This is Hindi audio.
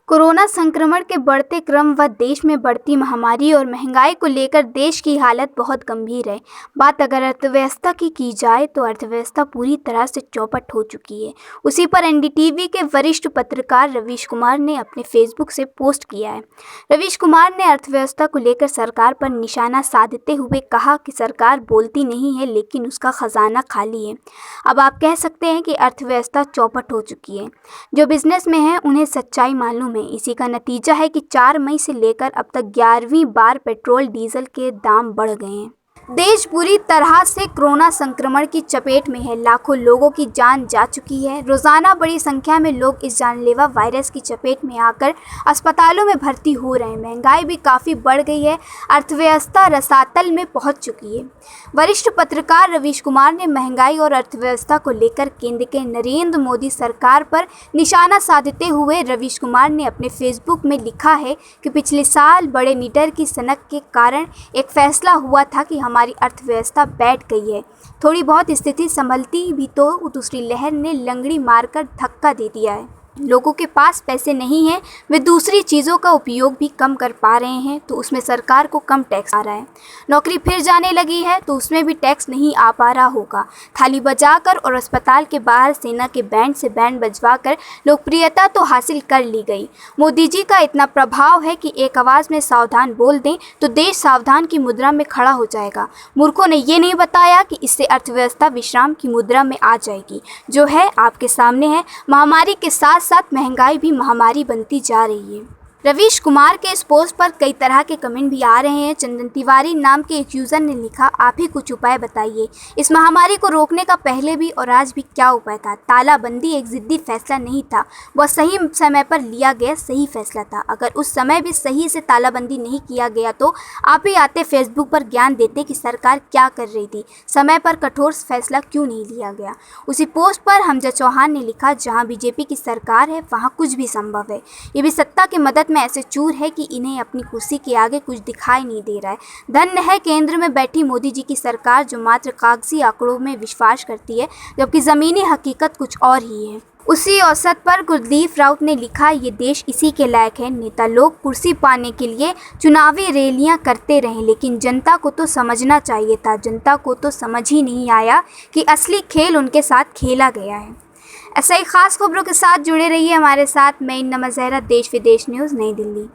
कोरोना संक्रमण के बढ़ते क्रम व देश में बढ़ती महामारी और महंगाई को लेकर देश की हालत बहुत गंभीर है। बात अगर अर्थव्यवस्था की जाए तो अर्थव्यवस्था पूरी तरह से चौपट हो चुकी है। उसी पर एनडीटीवी के वरिष्ठ पत्रकार रवीश कुमार ने अपने फेसबुक से पोस्ट किया है। रवीश कुमार ने अर्थव्यवस्था को लेकर सरकार पर निशाना साधते हुए कहा कि सरकार बोलती नहीं है लेकिन उसका खजाना खाली है। अब आप कह सकते हैं कि अर्थव्यवस्था चौपट हो चुकी है। जो बिजनेस में है उन्हें सच्चाई मालूम है। इसी का नतीजा है कि 4 मई से लेकर अब तक 11वीं बार पेट्रोल डीजल के दाम बढ़ गए हैं। देश पूरी तरह से कोरोना संक्रमण की चपेट में है। लाखों लोगों की जान जा चुकी है। रोजाना बड़ी संख्या में लोग इस जानलेवा वायरस की चपेट में आकर अस्पतालों में भर्ती हो रहे हैं। महंगाई भी काफ़ी बढ़ गई है। अर्थव्यवस्था रसातल में पहुंच चुकी है। वरिष्ठ पत्रकार रवीश कुमार ने महंगाई और अर्थव्यवस्था को लेकर केंद्र के नरेंद्र मोदी सरकार पर निशाना साधते हुए रवीश कुमार ने अपने फेसबुक में लिखा है कि पिछले साल बड़े नीडर की सनक के कारण एक फैसला हुआ था कि हमारी अर्थव्यवस्था बैठ गई है। थोड़ी बहुत स्थिति संभलती भी तो दूसरी लहर ने लंगड़ी मारकर धक्का दे दिया है। लोगों के पास पैसे नहीं हैं, वे दूसरी चीज़ों का उपयोग भी कम कर पा रहे हैं तो उसमें सरकार को कम टैक्स आ रहा है। नौकरी फिर जाने लगी है तो उसमें भी टैक्स नहीं आ पा रहा होगा। थाली बजाकर और अस्पताल के बाहर सेना के बैंड से बैंड बजवाकर लोकप्रियता तो हासिल कर ली गई। मोदी जी का इतना प्रभाव है कि एक आवाज़ में सावधान बोल दें तो देश सावधान की मुद्रा में खड़ा हो जाएगा। मूर्खों ने ये नहीं बताया कि इससे अर्थव्यवस्था विश्राम की मुद्रा में आ जाएगी। जो है आपके सामने है। महामारी के साथ साथ महंगाई भी महामारी बनती जा रही है। रवीश कुमार के इस पोस्ट पर कई तरह के कमेंट भी आ रहे हैं। चंदन तिवारी नाम के एक यूज़र ने लिखा, आप ही कुछ उपाय बताइए। इस महामारी को रोकने का पहले भी और आज भी क्या उपाय था? तालाबंदी एक जिद्दी फैसला नहीं था, वह सही समय पर लिया गया सही फैसला था। अगर उस समय भी सही से तालाबंदी नहीं किया गया तो आप ही आते फेसबुक पर ज्ञान देते कि सरकार क्या कर रही थी, समय पर कठोर फैसला क्यों नहीं लिया गया। उसी पोस्ट पर हमजा चौहान ने लिखा, जहाँ बीजेपी की सरकार है वहाँ कुछ भी संभव है। ये भी सत्ता की मदद में ऐसे चूर है कि इन्हें अपनी कुर्सी के आगे कुछ दिखाई नहीं दे रहा है। धन्य है केंद्र में बैठी मोदी जी की सरकार जो मात्र कागजी आंकड़ों में विश्वास करती है जबकि ज़मीनी हकीकत कुछ और ही है। उसी औसत पर कुलदीप राउत ने लिखा, ये देश इसी के लायक है। नेता लोग कुर्सी पाने के लिए चुनावी रैलियां करते रहे लेकिन जनता को तो समझना चाहिए था। जनता को तो समझ ही नहीं आया कि असली खेल उनके साथ खेला गया है। ऐसा ही खास खबरों के साथ जुड़े रहिए हमारे साथ। मैं नमज़हरा, देश विदेश न्यूज़, नई दिल्ली।